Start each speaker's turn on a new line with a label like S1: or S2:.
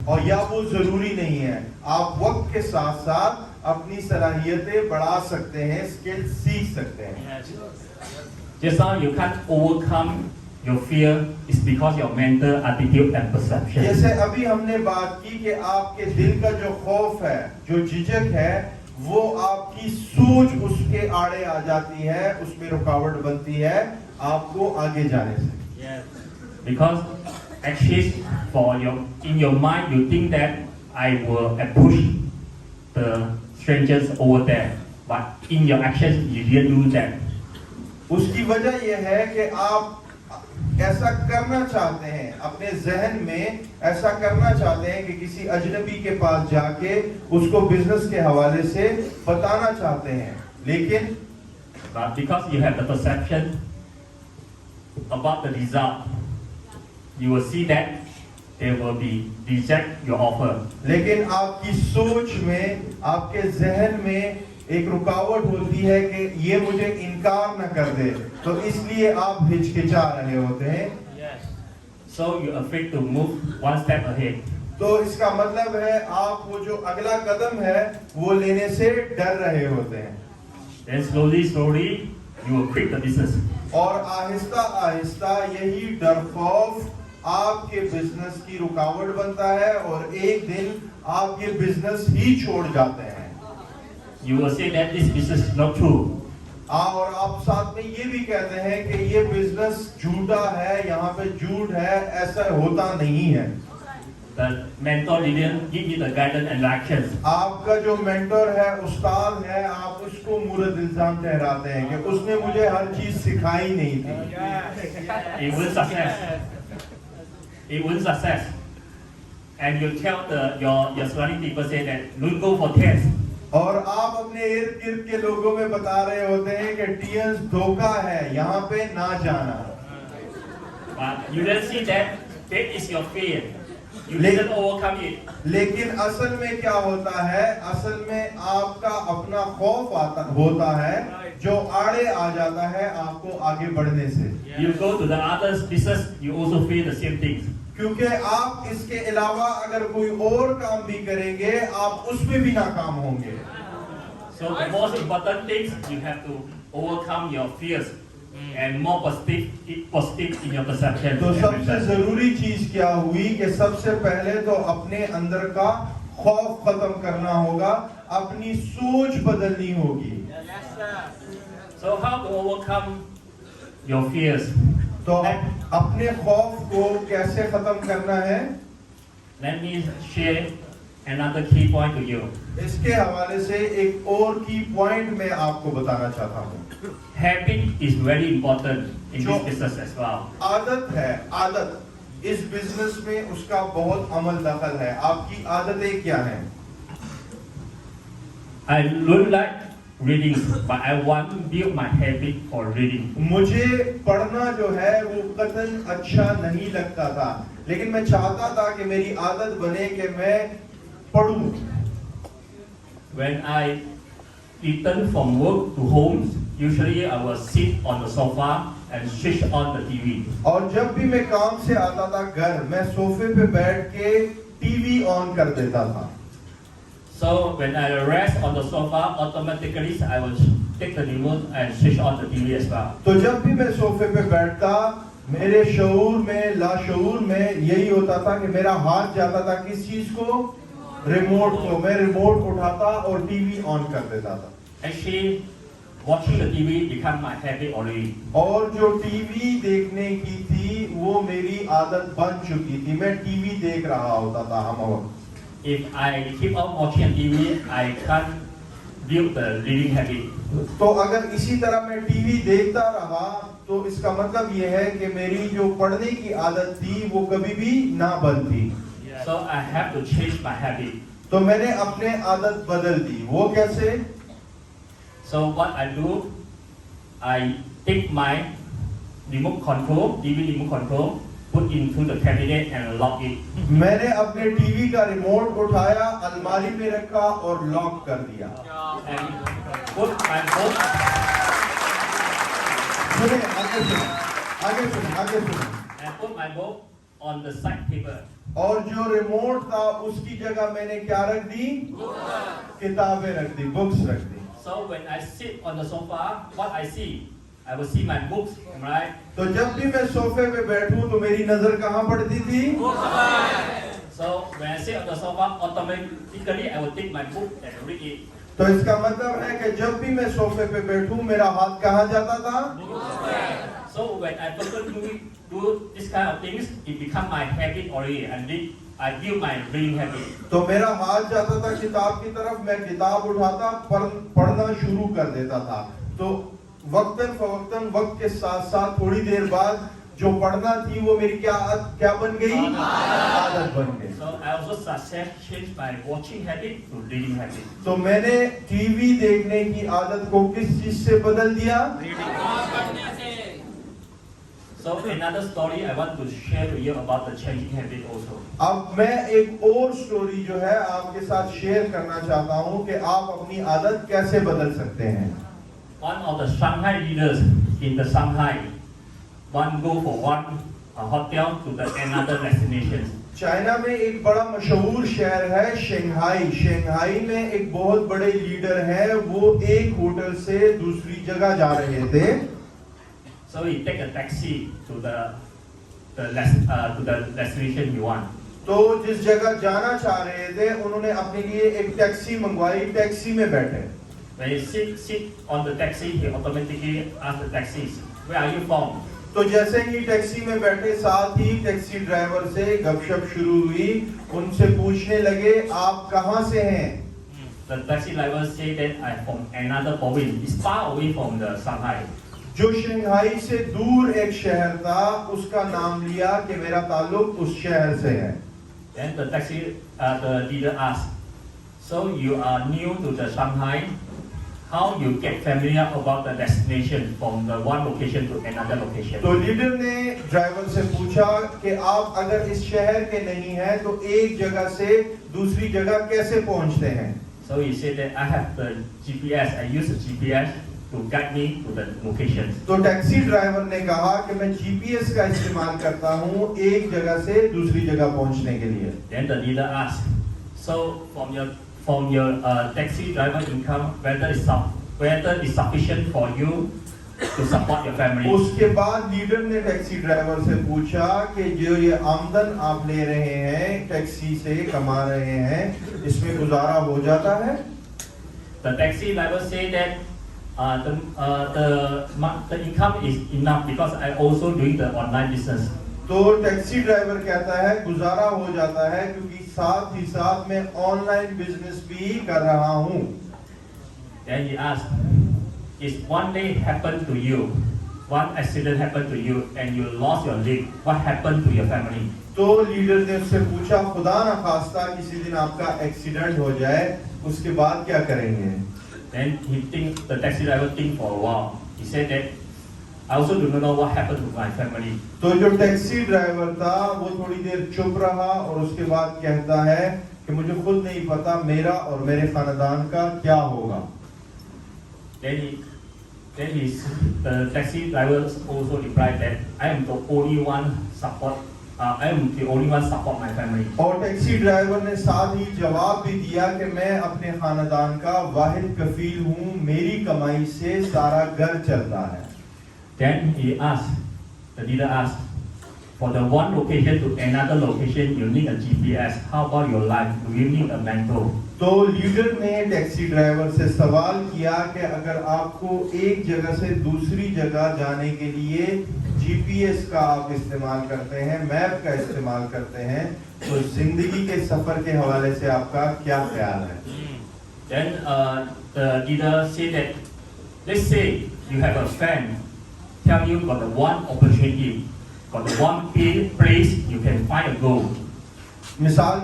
S1: और या वो जरूरी नहीं है। आप वक्त के साथ साथ अपनी सलाहियतें बढ़ा सकते हैं, स्किल सीख सकते हैं।
S2: Just now you can't overcome your fear is because your mental attitude and perception.
S1: जैसे अभी हमने बात की कि आपके दिल का जो खौफ है, जो झिझक है, वो आपकी सोच उसके आड़े आ जाती है, उसमें रुकावट बनती है आपको आगे जाने से।
S2: Because actually in your mind you think that I will approach the strangers over there, but in your actions you didn't do that.
S1: उसकी वजह यह है कि आप ऐसा करना चाहते हैं, अपने जहन में ऐसा करना चाहते हैं कि किसी अजनबी के पास जाके उसको बिजनेस के हवाले से बताना चाहते हैं, लेकिन
S2: But because you have the perception about the result, you will see that they will be reject your offer.
S1: लेकिन आपकी सोच में, आपके जहन में एक रुकावट होती है कि ये मुझे इनकार न कर दे, तो इसलिए आप हिचकिचा रहे होते हैं।
S2: So you're afraid to move one step ahead.
S1: तो इसका मतलब है आप वो जो अगला कदम है वो लेने से डर रहे होते हैं।
S2: Then slowly you will quit the business.
S1: और आहिस्ता आहिस्ता यही डर खौफ आपके बिजनेस की रुकावट बनता है और एक दिन आप ये बिजनेस ही छोड़ जाते हैं।
S2: You will say that this business is not true.
S1: और आप साथ में ये भी कहते हैं कि ये बिजनेस झूठा है, यहाँ पे झूठ है, ऐसा होता नहीं है।
S2: The mentor didn't give you the guidance and directions.
S1: आपका जो मेंटर है, उस्ताद है, आप उसको मुर्द इल्जाम ठहराते हैं कि उसने मुझे हर चीज सिखाई नहीं थी।
S2: It will success. It will success. And you tell your surrounding people say that don't go for tests.
S1: और आप अपने इर्द गिर्द के लोगों में बता रहे होते हैं कि टीएस धोखा है, यहाँ पे ना जाना।
S2: But you don't see that is your fear. You didn't overcome it.
S1: लेकिन असल में क्या होता है, असल में आपका अपना खौफ होता है जो आड़े आ जाता है आपको आगे बढ़ने से।
S2: You go to the other business, you also feel the same things.
S1: क्योंकि आप इसके अलावा अगर कोई और काम भी करेंगे, आप उसमें भी नाकाम होंगे।
S2: So the most important thing you have to overcome your fears and more positive in your perception.
S1: तो सबसे जरूरी चीज क्या हुई कि सबसे पहले तो अपने अंदर का खौफ खत्म करना होगा, अपनी सोच बदलनी होगी।
S2: So how to overcome your fears?
S1: तो अपने खौफ को कैसे खत्म करना है?
S2: Let me share another key point to you.
S1: इसके हवाले से एक और की पॉइंट मैं आपको बताना चाहता हूँ।
S2: Habit is very important in this business as well.
S1: आदत है, आदत इस बिजनेस में उसका बहुत अमल दखल है। आपकी आदतें क्या हैं?
S2: I don't like reading, but I want to build my habit for reading.
S1: मुझे पढ़ना जो है वो कतई अच्छा नहीं लगता था, लेकिन मैं चाहता था कि मेरी आदत बने कि मैं पढ़ूं।
S2: When I return from work to home, usually I will sit on the sofa and switch on the TV.
S1: और जब भी मैं काम से आता था घर, मैं सोफे पे बैठ के टीवी ऑन कर देता था।
S2: So when I rest on the sofa, automatically I will take the remote and switch on the TV as well.
S1: तो जब भी मैं सोफे पे बैठता, मेरे शऊर में, लाशऊर में यही होता था कि मेरा हाथ जाता था किस चीज को, रिमोट को। मैं रिमोट उठाता और टीवी ऑन कर देता था।
S2: Actually, watching the TV become my habit already.
S1: और जो टीवी देखने की थी वो मेरी आदत बन चुकी थी। मैं टीवी देख रहा होता था हम वक्त।
S2: If I keep on watching TV, I can't build the reading habit.
S1: तो अगर इसी तरह मैं टीवी देखता रहा तो इसका मतलब ये है कि मेरी जो पढ़ने की आदत थी वो कभी भी ना बनती।
S2: So I have to change my habit.
S1: तो मैंने अपने आदत बदल दी। वो कैसे?
S2: So what I do, I take my remote control, TV remote control, put into the cabinet and lock it.
S1: मैंने अपने टीवी का रिमोट उठाया, अलमारी में रखा और लॉक कर दिया।
S2: And put my book.
S1: सुने, आगे सुने।
S2: And put my book on the side table.
S1: और जो रिमोट था उसकी जगह मैंने क्या रख दी? किताबें रख दी, बुक्स रख दी।
S2: So when I sit on the sofa, what I see, I will see my books, right?
S1: तो जब भी मैं सोफे पे बैठूं तो मेरी नजर कहाँ पड़ती थी?
S2: So when I sit on the sofa, automatically I will take my book and read it.
S1: तो इसका मतलब है कि जब भी मैं सोफे पे बैठूं मेरा हाथ कहाँ जाता था?
S2: So when I first do this kind of things, it become my habit already, and I build my reading habit.
S1: तो मेरा हाथ जाता था किताब की तरफ, मैं किताब उठाता, पढ़ना शुरू कर देता था। तो वक्तन फवक्तन वक्त के साथ साथ थोड़ी देर बाद जो पढ़ना थी वो मेरी क्या बन गई? आदत बन गई।
S2: So I also changed my watching habit to reading habit.
S1: तो मैंने टीवी देखने की आदत को किस चीज से बदल दिया?
S2: So another story I want to share with you about the changing habit also.
S1: अब मैं एक और स्टोरी जो है आपके साथ शेयर करना चाहता हूँ कि आप अपनी आदत कैसे बदल सकते हैं।
S2: One of the Shanghai leaders in the Shanghai one go for one hotel to the another destination.
S1: China में एक बड़ा मशहूर शहर है शंघाई। शंघाई में एक बहुत बड़े लीडर हैं, वो एक होटल से दूसरी जगह जा रहे थे।
S2: So he take a taxi to the destination he want.
S1: तो जिस जगह जाना चाह रहे थे उन्होंने अपने लिए एक टैक्सी मंगवाई, टैक्सी में बैठे।
S2: When he sit on the taxi, he automatically ask the taxis, "Where are you from?"
S1: तो जैसे ही टैक्सी में बैठे साथ ही टैक्सी ड्राइवर से गपशप शुरू हुई, उनसे पूछने लगे आप कहाँ से हैं?
S2: The taxi driver say that I'm from another province. It's far away from the Shanghai.
S1: जो शंघाई से दूर एक शहर था उसका नाम लिया कि मेरा ताल्लुक उस शहर से है।
S2: Then the leader asked, "So you are new to the Shanghai? How you get familiar about the destination from the one location to another location?"
S1: तो लीडर ने ड्राइवर से पूछा कि आप अगर इस शहर के नहीं हैं तो एक जगह से दूसरी जगह कैसे पहुंचते हैं?
S2: So he said that I have the GPS. I use the GPS to guide me to the locations.
S1: तो टैक्सी ड्राइवर ने कहा कि मैं जीपीएस का इस्तेमाल करता हूँ एक जगह से दूसरी जगह पहुंचने के लिए।
S2: Then the leader asked, "So from your taxi driver income, whether it's sufficient for you to support your family?"
S1: उसके बाद लीडर ने टैक्सी ड्राइवर से पूछा कि जो ये आमदन आप ले रहे हैं टैक्सी से कमा रहे हैं इसमें गुजारा हो जाता है?
S2: The taxi driver said that the income is enough because I also doing the online business.
S1: तो टैक्सी ड्राइवर कहता है गुजारा हो जाता है क्योंकि साथ ही साथ मैं ऑनलाइन बिजनेस भी कर रहा हूँ।
S2: Then he asked, "If one day happened to you, one accident happened to you and you lost your leg, what happened to your family?"
S1: तो लीडर ने उससे पूछा खुदा न खास्ता किसी दिन आपका एक्सीडेंट हो जाए उसके बाद क्या करेंगे?
S2: Then the taxi driver think for a while. He said that I also do not know what happened to my family.
S1: तो जो टैक्सी ड्राइवर था वो थोड़ी देर चुप रहा और उसके बाद कहता है कि मुझे खुद नहीं पता मेरा और मेरे खानदान का क्या होगा।
S2: The taxi driver also replied that I am the only one support my family.
S1: और टैक्सी ड्राइवर ने साथ ही जवाब भी दिया कि मैं अपने खानदान का वाहिद कफील हूँ, मेरी कमाई से सारा घर चलता है।
S2: Then the leader asked, "For the one location to another location, you need a GPS. How about your life? Do you need a mentor?"
S1: तो लीडर ने टैक्सी ड्राइवर से सवाल किया कि अगर आपको एक जगह से दूसरी जगह जाने के लिए जीपीएस का आप इस्तेमाल करते हैं, मैप का इस्तेमाल करते हैं, तो जिंदगी के सफर के हवाले से आपका क्या ख्याल है?
S2: Then the leader said that, "Let's say you have a friend tell you got the one opportunity, got the one place you can find a goal."
S1: मिसाल